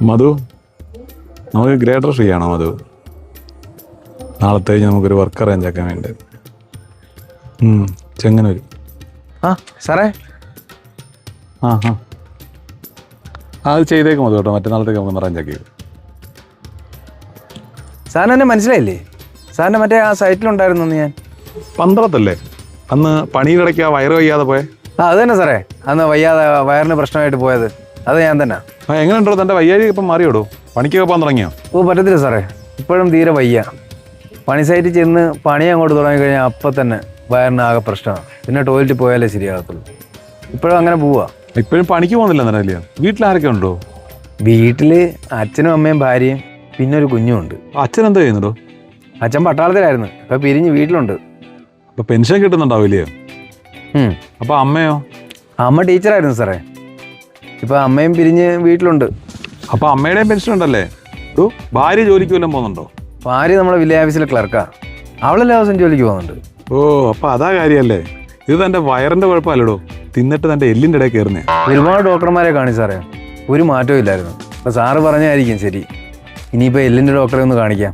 മധു, നമുക്ക് greater free ആണോ മധു? നാളത്തെ നമുക്കൊരു വർക്ക് അറേഞ്ച് ആക്കാൻ വേണ്ടി. ചെങ്ങന്നൂർ. സാറേ. അത് ചെയ്തേക്കും മധു കേട്ടോ. മറ്റന്നാളത്തേക്ക് നമുക്ക് അറേഞ്ച് ആക്കി. സാറിന് എന്നെ മനസ്സിലായില്ലേ? സാറിൻ്റെ മറ്റേ ആ സൈറ്റിലുണ്ടായിരുന്നു ഞാൻ. പന്തളത്തല്ലേ അന്ന് പണിയിലിടയ്ക്ക് ആ വയറ് വയ്യാതെ പോയെ? അത് തന്നെ സാറേ. അന്ന് വയ്യാതെ വയറിന് പ്രശ്നമായിട്ട് പോയത് അത് ഞാൻ തന്നെ. എങ്ങനെയുണ്ടോ തൻ്റെ വയ്യാഴി ഇപ്പം മാറിയോടോ? പണിക്കൊക്കെ പോകാൻ തുടങ്ങിയോ? പറ്റത്തില്ല സാറേ, ഇപ്പോഴും തീരെ വയ്യ. പണി സൈറ്റിൽ ചെന്ന് പണി അങ്ങോട്ട് തുടങ്ങിക്കഴിഞ്ഞാൽ അപ്പം തന്നെ വയറിന് ആകെ പ്രശ്നമാണ്. പിന്നെ ടോയ്ലറ്റിൽ പോയാലേ ശരിയാകത്തുള്ളൂ. ഇപ്പോഴും അങ്ങനെ പോവാ. ഇപ്പോഴും പണിക്ക് പോകുന്നില്ല എന്നല്ലേ? വീട്ടിലാരൊക്കെ ഉണ്ടോ? വീട്ടിൽ അച്ഛനും അമ്മയും ഭാര്യയും പിന്നെ ഒരു കുഞ്ഞും ഉണ്ട്. അച്ഛൻ എന്താ ചെയ്യുന്നുണ്ടോ? അച്ഛൻ പട്ടാളത്തിലായിരുന്നു, ഇപ്പം പിരിഞ്ഞ് വീട്ടിലുണ്ട്. അപ്പൊ പെൻഷൻ കിട്ടുന്നുണ്ടാവില്ലയോ? അപ്പൊ അമ്മയോ? അമ്മ ടീച്ചറായിരുന്നു സാറേ. ഇപ്പം അമ്മയും പിരിഞ്ഞ് വീട്ടിലുണ്ട്. അപ്പൊ അമ്മയുടെയും പെൻഷൻ ഉണ്ടല്ലേ? ഭാര്യ ജോലിക്ക് വല്ലതും പോകുന്നുണ്ടോ? ഭാര്യ നമ്മുടെ വില്ലേജ് ഓഫീസിലെ ക്ലർക്കാ. അവളെല്ലാ ദിവസം ജോലിക്ക് പോകുന്നുണ്ട്. അപ്പൊ അതാ കാര്യല്ലേ. ഇത് തന്റെ വയറിന്റെ കുഴപ്പമല്ലടോ, തിന്നിട്ട് തന്റെ എല്ലിന്റെ ഇടയിൽ കയറുന്നേ. ഒരുപാട് ഡോക്ടർമാരെ കാണി സാറേ, ഒരു മാറ്റവും ഇല്ലായിരുന്നു. അപ്പൊ സാറ് പറഞ്ഞായിരിക്കും ശരി. ഇനിയിപ്പോ എല്ലിന്റെ ഡോക്ടറെ ഒന്ന് കാണിക്കാം.